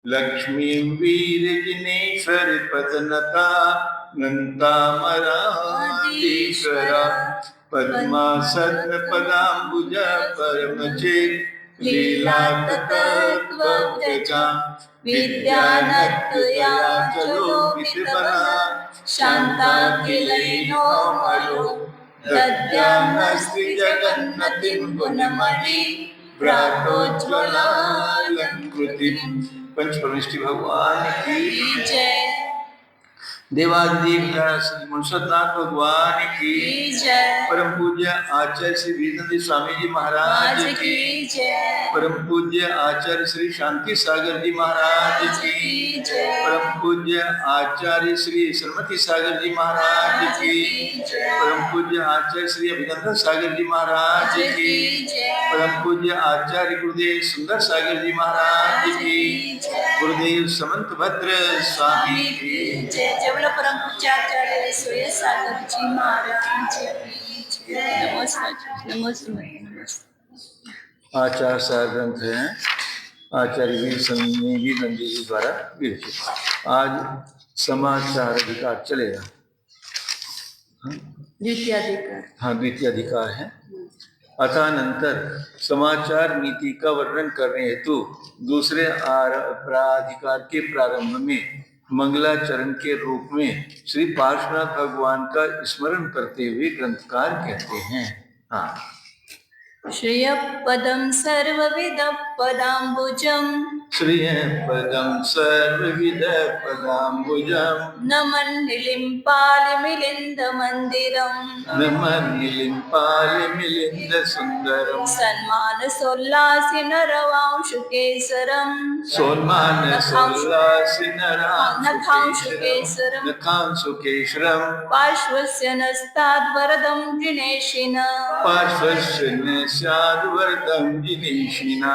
लक्ष्मी वीरजिनेश्वर पदनता नंतामराधीश्वरा पद्मासन पदाम्बुज परमचित लीला तत्त्वव्रजा विद्यानत्तया चलो विद्वना शान्ताकिलैनो मलो दद्यान्नस्ति जगन्नतिं गुणमणि भ्रातोज्ज्वलालंकृतिम्। पंचपरमेष्टि भगवान की जय। देवादिदेव श्री मुंसदनाथ भगवान की जय। परम पूज्य आचार्य श्री वीरेंद्र स्वामी जी महाराज की जय। परम पूज्य आचार्य श्री शांति सागर जी महाराज की जय। परम पूज्य आचार्य श्री सरमती सागर जी महाराज की जय। परम पूज्य आचार्य श्री अभिनंदन सागर जी महाराज की जय। परम पूज्य आचार्य गुरुदेव सुंदर सागर जी महाराज की जय। गुरुदेव समंत भद्र स्वामी की जय। परम पूज्य आचार्य सोये सागर जी महाराज की जय। नमस्कार नमस्कार। आचार सार ग्रंथ है आचार्य वीर नंदी जी द्वारा विरचित। आज समाचार अधिकार चलेगा। द्वितीय अधिकार, हाँ द्वितीय अधिकार है। अथानंतर समाचार नीति का वर्णन करने हेतु दूसरे प्राधिकार के प्रारंभ में मंगलाचरण के रूप में श्री पार्श्वनाथ भगवान का स्मरण करते हुए ग्रंथकार कहते हैं। हाँ, श्रिय पदम सर्वविद पदाम्बुजम, श्रिय पदम सर्वविद पदाम्बुजम, नमन निलिम्पालि मिलिंद मंदिरम, नमन निलिम्पालि मिलिंद सुंदरम, सन्मान सोल्लासि नरवांशु केसरम, सोन्मान सोल्लासि नखांशु केसरम, नखांशु केसरम, पार्श्वस्य नस्ताद्वरदं जिनेशिन, पार्श्वस्य नस्ताद्वरदं जिनेशिना,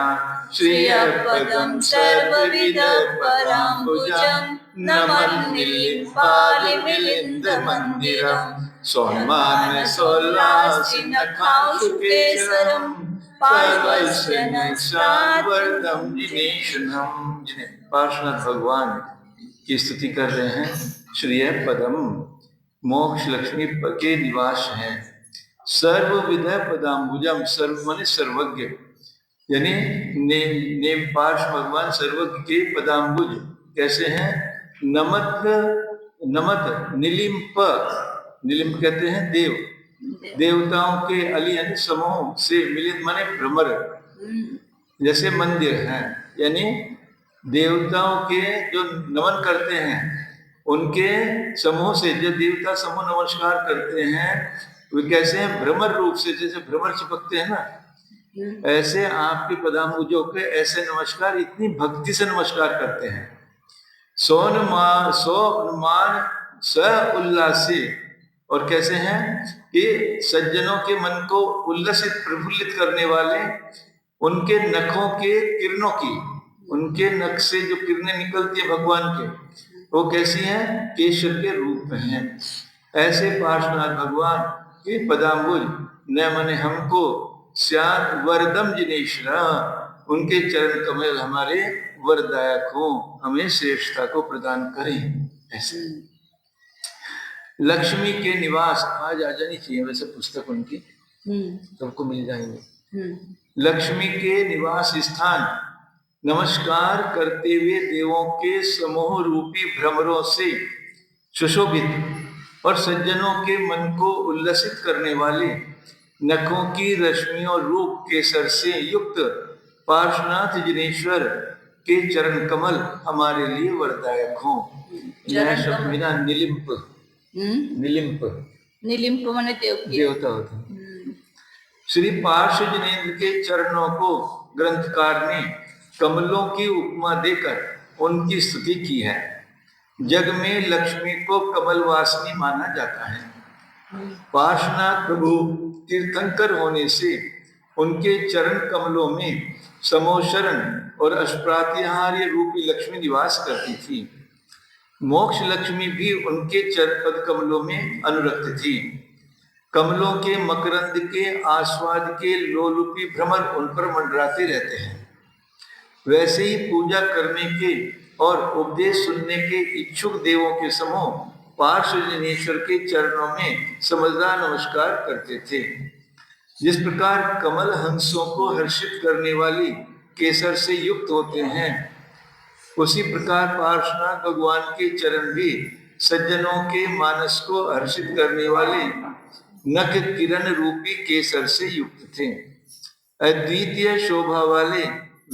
श्रियपदं सर्वविद पदाम्बुजं, नमन निलिम्पालि मिलिंद मंदिरम, सोन्मान सोल्लासि नखांशु केसरम, पार्श्वस्य नस्ताद्वरदं जिनेशिनम। पार्श्वनाथ भगवान की स्तुति कर रहे हैं। श्रिय पदम मोक्ष लक्ष्मी के निवास हैं। सर्वविध पदाम्बुजम, सर्व माने सर्वज्ञ, यानी नेम पार्श्व भगवान सर्वज्ञ के पदाम्बुज कैसे हैं? नमत नमत निलिम्प, निलिम्प कहते हैं देव, देवताओं के अली यानी समूह से मिलित माने भ्रमर, जैसे मंदिर हैं, यानी देवताओं के जो नमन करते हैं उनके समूह से जो देवता समूह नमस्कार करते हैं वे कैसे हैं? भ्रमर रूप से, जैसे भ्रमर चिपकते हैं ना, ऐसे आपके पदाम्बुजों के ऐसे नमस्कार, इतनी भक्ति से नमस्कार करते हैं। सोनमान स उल्लासी, और कैसे हैं कि सज्जनों के मन को उल्लसित प्रफुल्लित करने वाले, उनके नखों के किरणों की, उनके नख से जो किरणें निकलती है भगवान के, वो कैसी हैं? केशर के रूप में हैं। ऐसे पार्श्वनाथ भगवान के पदाम्बुज न मने हमको स्याद वरदम जिनेश्वरा, उनके चरण कमल हमारे वरदायक हो, हमें श्रेष्ठता को प्रदान करें। ऐसे लक्ष्मी के निवास, आज आ जानी चाहिए वैसे पुस्तक उनकी, सबको मिल जाएंगे। लक्ष्मी के निवास स्थान नमस्कार करते हुए देवों के समूह रूपी भ्रमरों से सुशोभित और सज्जनों के मन को उल्लसित करने वाले नखों की रश्मियों रूप केसर से युक्त पार्श्वनाथ जिनेश्वर के चरण कमल हमारे लिए वरदायक हों। यह शब्द बिना निलिम्प, निलिम्प निलिम्प माने देवता होता है। श्री पार्श्व जिनेन्द्र के चरणों को ग्रंथकार ने कमलों की उपमा देकर उनकी स्तुति की है। जग में लक्ष्मी को कमलवासिनी माना जाता है। पार्श्वनाथ प्रभु तीर्थंकर होने से उनके चरण कमलों में समोशरण और अष्प्रातिहार्य रूपी लक्ष्मी निवास करती थी। मोक्ष लक्ष्मी भी उनके चरण पद कमलों में अनुरक्त थी। कमलों के मकरंद के आस्वाद के लोलुपी भ्रमर उन पर मंडराते रहते हैं। वैसे ही पूजा करने के और उपदेश सुनने के इच्छुक देवों के समूह पार्श्वजनेश्वर के चरणों में समझदार नमस्कार करते थे। जिस प्रकार कमल हंसों को हर्षित करने वाली केसर से युक्त होते हैं, उसी प्रकार पार्श्वनाथ भगवान के चरण भी सज्जनों के मानस को हर्षित करने वाले नख किरण रूपी केसर से युक्त थे। अद्वितीय शोभा वाले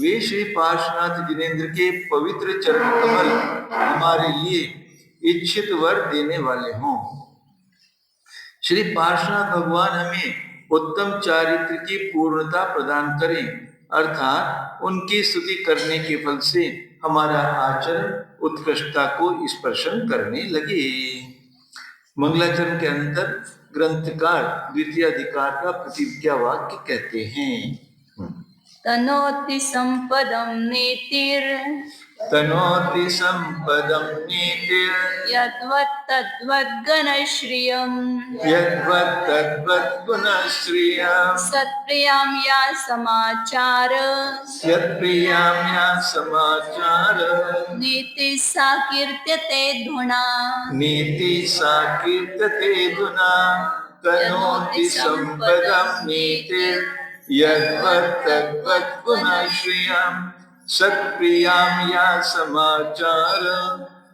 वे श्री पार्श्वनाथ जिनेन्द्र के पवित्र चरण कमल हमारे लिए इच्छित वर देने वाले हों। श्री पार्श्वनाथ भगवान हमें उत्तम चारित्र की पूर्णता प्रदान करें, अर्थात उनकी स्तुति करने के फल से हमारा आचरण उत्कृष्टता को स्पर्शन करने लगे। मंगलाचरण के अंदर ग्रंथकार द्वितीय अधिकार का प्रतिज्ञा वाक्य कहते हैं। तनोति संपदं नीतिर तनोति संपदं नीतिर यद्वत् तद्वत् गणश्रियम् यद्वत् तद्वत् गुणश्रियम् सत्प्रियां या समाचार यत्प्रियां या समाचार नीति सा कीर्त्यते धुना नीति सा कीर्त्यते धुना तनोति संपदं नीतिर यद्वत् तद्वत् गुणश्रियम् सत्प्रियां या समाचार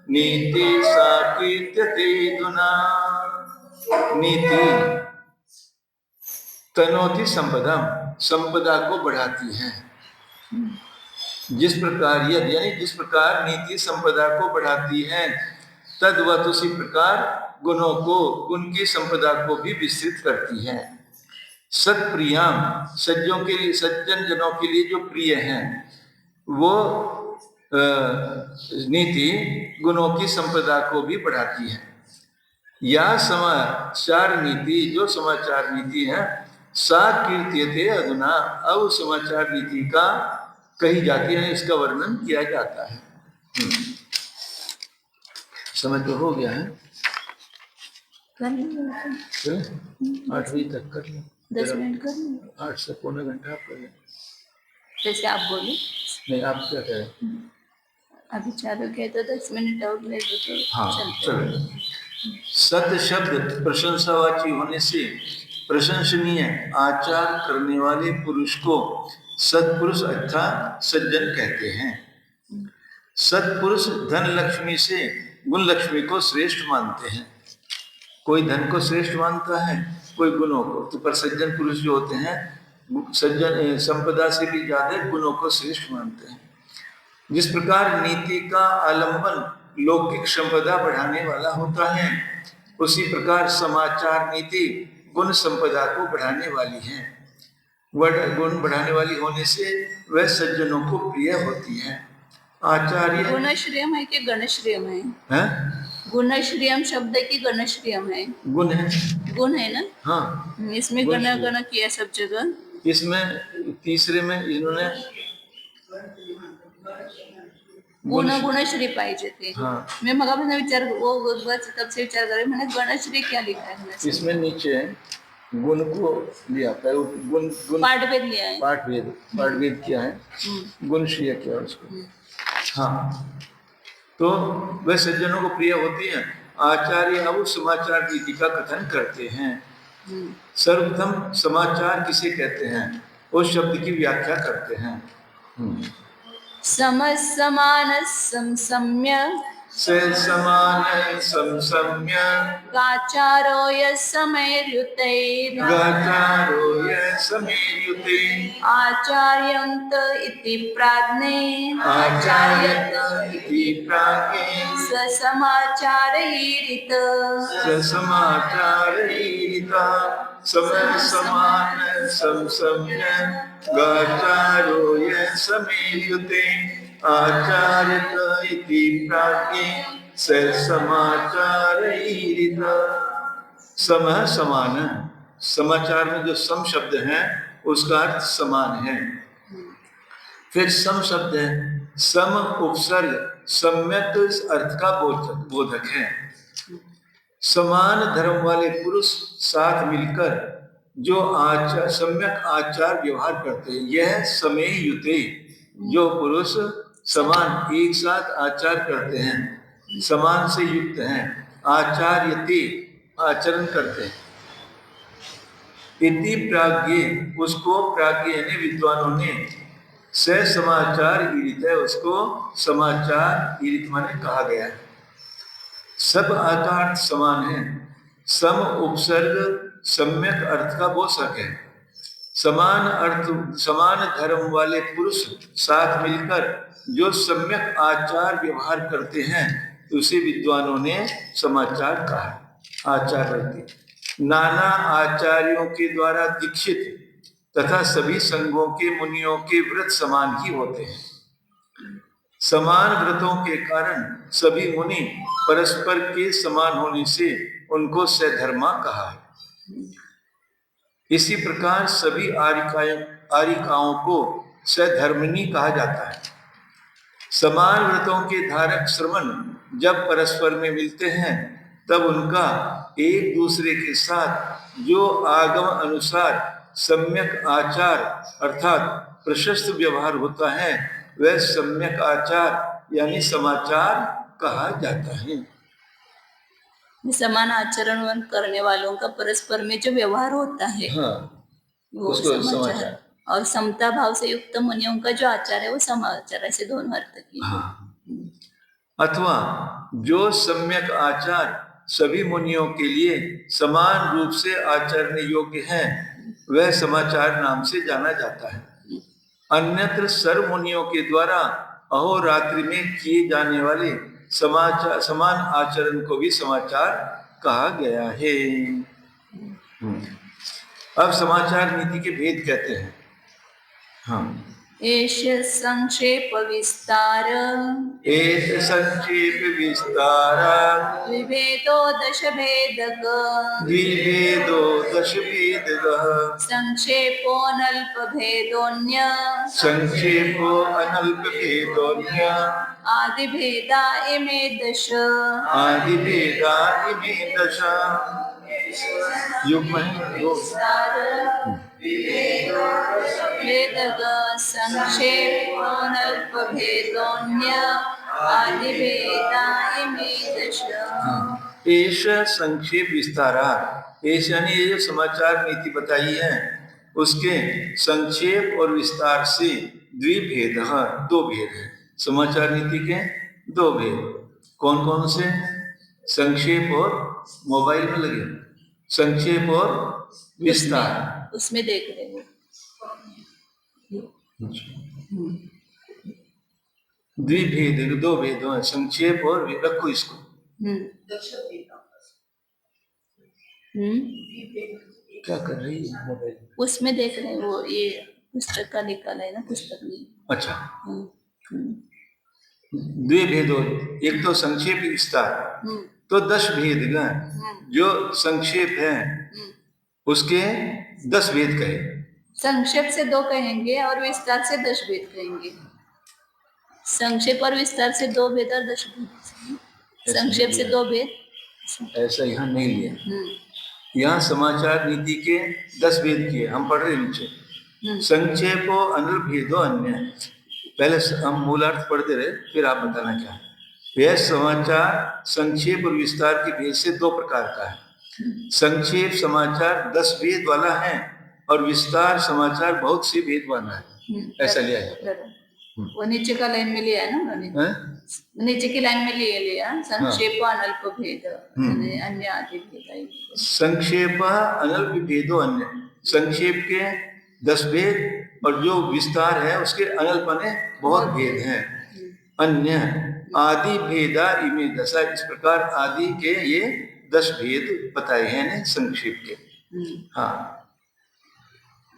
नीति सा कीर्त्यते धुना। नीति तनोति संपदम, संपदा को बढ़ाती है। जिस प्रकार यानी जिस प्रकार नीति संपदा को बढ़ाती है, तद्वत उसी प्रकार गुणों को, गुण की संपदा को भी विस्तृत करती है। सत्प्रियाम, सज्जन जनों के लिए जो प्रिय हैं, वो नीति गुणों की संपदा को भी बढ़ाती है। या समाचार नीति, जो समाचार नीति है, सा कीर्त्यते अधुना, अब समाचार नीति का कही जाती है, इसका वर्णन किया जाता है। समय तो हो गया है, 8 बजे तक कर लें, 10 मिनट कर लें, 8 से पौने घंटा आप कर लें। जैसे आप बोले। नहीं, आप क्या करें? अभी चालू किया तो 10 मिनट और ले दो तो हाँ, चलो। सत शब्द प्रशंसावाची होने से प्रशंसनीय आचार करने वाले पुरुष को सत्पुरुष अर्थात सज्जन कहते हैं। सत्पुरुष धन लक्ष्मी से गुण लक्ष्मी को श्रेष्ठ मानते हैं। कोई धन को श्रेष्ठ मानता है, कोई गुणों को, तो पर सज्जन पुरुष जो होते हैं, सज्जन संपदा से भी ज्यादा गुणों को श्रेष्ठ मानते हैं। जिस प्रकार नीति का आलंबन लौकिक संपदा बढ़ाने वाला होता है, उसी प्रकार समाचार नीति गुण संपदा को बढ़ाने वाली है। गुण बढ़ाने वाली होने से वह सज्जनों को प्रिय होती है। आचार्य गुणश्रियम है कि गणश्रियम है? गुणश्रियम शब्द की गणश्रियम है? गुण है, गुण है ना? हाँ। इसमें गण गण किया सब जगह। इसमें तीसरे में इन्होंने गुणश्री पाहिजे थे। हाँ। मैं मगापासून विचार तब से विचार करे, मैंने गणश्री क्या लिखा है? इसमें नीचे गुण को लिया, गुण पाठभेद लिया है, पाठभेद किया है, गुण श्रेय किया उसको। हाँ, तो वह सज्जनों को प्रिय होती है। आचार्य अब समाचार नीति का कथन करते हैं। सर्वप्रथम समाचार किसे कहते हैं, उस शब्द की व्याख्या करते हैं। समान समसम्य समान समसम्य गाचारो यस्समैर्युतैर् आचार्यन्त इति प्राज्ञे ससमाचारैरित समान समसम्य गाचारो यस्समैर्युते आचार्यत इति प्राज्ञे समाचारैरित। सम समान, समाचार में जो सम शब्द है उसका अर्थ समान है। फिर सम शब्द है, सम उपसर्ग सम्यक अर्थ का बोधक है। समान धर्म वाले पुरुष साथ मिलकर जो सम्यक आचार व्यवहार करते हैं, यह समय युते जो पुरुष समान एक साथ आचार करते हैं, समान से युक्त हैं, आचार्यते आचरण करते हैं। इति प्राज्ञे उसको प्राज्ञ यानी विद्वानों ने स समाचार ईरित है, उसको समाचार ईरित माने कहा गया है। सब अर्थ समान है। सम उपसर्ग सम्यक अर्थ का बोधक है। समान अर्थ समान धर्म वाले पुरुष साथ मिलकर जो सम्यक आचार व्यवहार करते हैं उसे विद्वानों ने समाचार कहा। आचार्य नाना आचार्यों के द्वारा दीक्षित तथा सभी संघों के मुनियों के व्रत समान ही होते हैं। समान व्रतों के कारण सभी मुनि परस्पर के समान होने से उनको सधर्मा कहा है। इसी प्रकार सभी आरिकाओं को सधर्मिणी कहा जाता है। समान व्रतों के धारक श्रमण जब परस्पर में मिलते हैं तब उनका एक दूसरे के साथ जो आगम अनुसार सम्यक आचार अर्थात प्रशस्त व्यवहार होता है वह सम्यक आचार यानी समाचार कहा जाता है। समान आचरण करने वालों का परस्पर में जो व्यवहार होता है, हाँ, वो उसको समाचार। और समता भाव से युक्त मुनियों का जो आचार है वो समाचार। ऐसे दोनों अर्थ की। हाँ। अथवा जो सम्यक आचार सभी मुनियों के लिए समान रूप से आचरण योग्य है वह समाचार नाम से जाना जाता है। अन्यत्र सर्व मुनियों के द्वारा अहोरात्रि में किए जाने वाले समान आचरण को भी समाचार कहा गया है। अब समाचार नीति के भेद कहते हैं। हाँ, एष संक्षेप विस्तार विभेदो दश भेदक संक्षेपो अनल्प भेदोन्य आदि भेदा इमे दश युग्म है। भेदक संक्षेपो अनल्प भेदोन्य आदि भेदा इमे दश। एष संक्षेप विस्तारा, एष यानी ये जो समाचार नीति बताई है उसके संक्षेप और विस्तार से द्विभेद, दो भेद है। समाचार नीति के दो भेद कौन कौन से? संक्षेप और मोबाइल में लगे संक्षेप और विस्तार, उसमें देख रहे हो। द्विभेद, दो भेद है, संक्षेप और रखो इसको। क्या कर रही है मोबाइल? उसमें देख रहे हैं वो, ये पुस्तक का निकाला है ना, पुस्तक में। अच्छा, द्विभेदो, एक तो संक्षेप विस्तार, तो 10 भेद जो संक्षेप है उसके 10 भेद कहे। संक्षेप से 2 कहेंगे और विस्तार से 10 भेद कहेंगे। संक्षेप और विस्तार से 2 भेद और 10 भेद। संक्षेप से 2 भेद ऐसा यहाँ नहीं लिया। यहाँ समाचार नीति के 10 भेद किए, हम पढ़ रहे नीचे। संक्षेपो अनल भेदो अन्य, पहले हम मूलार्थ पढ़ते रहे फिर आप बताना क्या है। यह समाचार संक्षेप और विस्तार के भेद से 2 प्रकार का है। संक्षेप समाचार 10 भेद वाला है और विस्तार समाचार बहुत से भेद वाला है। ऐसा लिया है। वो नीचे का लाइन में लिया है ना उन्होंने, नीचे की लाइन में लिया संक्षेप अनल्प भेद अन्य आदि भेद। संक्षेप अनल्प भेदो अन्य, संक्षेप के 10 भेद और जो विस्तार है उसके अनल्प ने बहुत भेद हैं। अन्य आदि भेदा इमे दशा, इस प्रकार आदि के ये 10 भेद बताए हैं संक्षेप के। हाँ,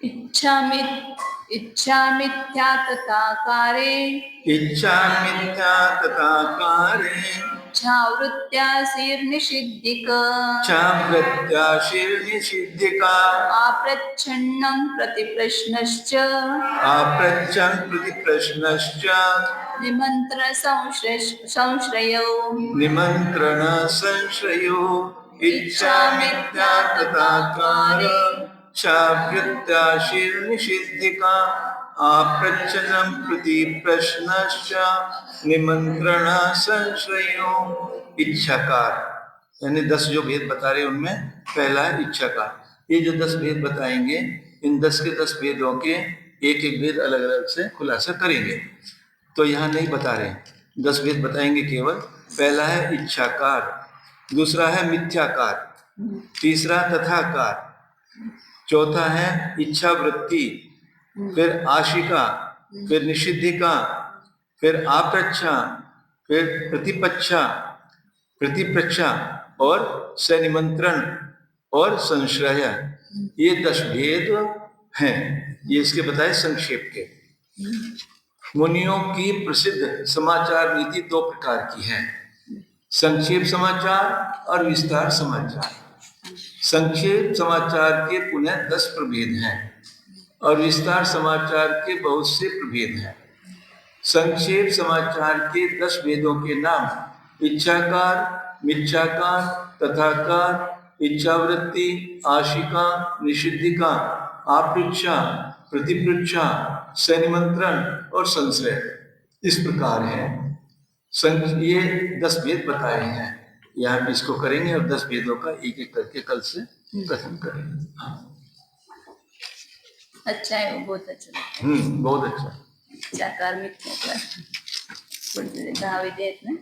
इच्छा मिथ्या तथाकारे, इच्छा मिथ्या तथाकारे, छावृत्त्या शीर्निषिद्धिका, आप्रच्छन्नं प्रतिप्रश्नश्च, निमन्त्रण संश्रयो, इच्छा मिथ्या तथाकारे, छावृत्त्या शीर्निषिद्धिका, आप्रच्छनं प्रति प्रश्नश्च निमंत्रण संशयो। इच्छाकार यानी 10 जो भेद बता रहे हैं उनमें पहला है इच्छाकार। ये जो 10 भेद बताएंगे इन 10 के 10 भेदों के एक एक भेद अलग अलग से खुलासा करेंगे। तो यहाँ नहीं बता रहे, 10 भेद बताएंगे केवल। पहला है इच्छाकार, दूसरा है मिथ्याकार, तीसरा तथाकार, चौथा है इच्छा वृत्ति, फिर आशिका, फिर निषिद्धिका, फिर आप्रच्छा, फिर प्रतिप्रच्छा और सनिमंत्रण और संश्रय। ये 10 भेद हैं। ये इसके बताए संक्षेप के। मुनियों की प्रसिद्ध समाचार नीति 2 प्रकार की है, संक्षेप समाचार और विस्तार समाचार। संक्षेप समाचार के पुनः 10 प्रभेद हैं और विस्तार समाचार के बहुत से प्रभेद हैं। संक्षेप समाचार के 10 भेदों के नाम इच्छाकार, मिथ्याकार, तथाकार, इच्छावृत्ति, आशिका, निषिद्धिका, आप्रच्छा, प्रतिप्रच्छा, सनिमंत्रण और संश्रय इस प्रकार है। ये 10 भेद बताए हैं। यहाँ पे इसको करेंगे और 10 भेदों का एक एक करके कल से कथन करेंगे। अच्छा है, वो बहुत अच्छा लगता है। बहुत अच्छा। इच्छाकार मिथ्याकार थोड़ी देर कहा विधेयक में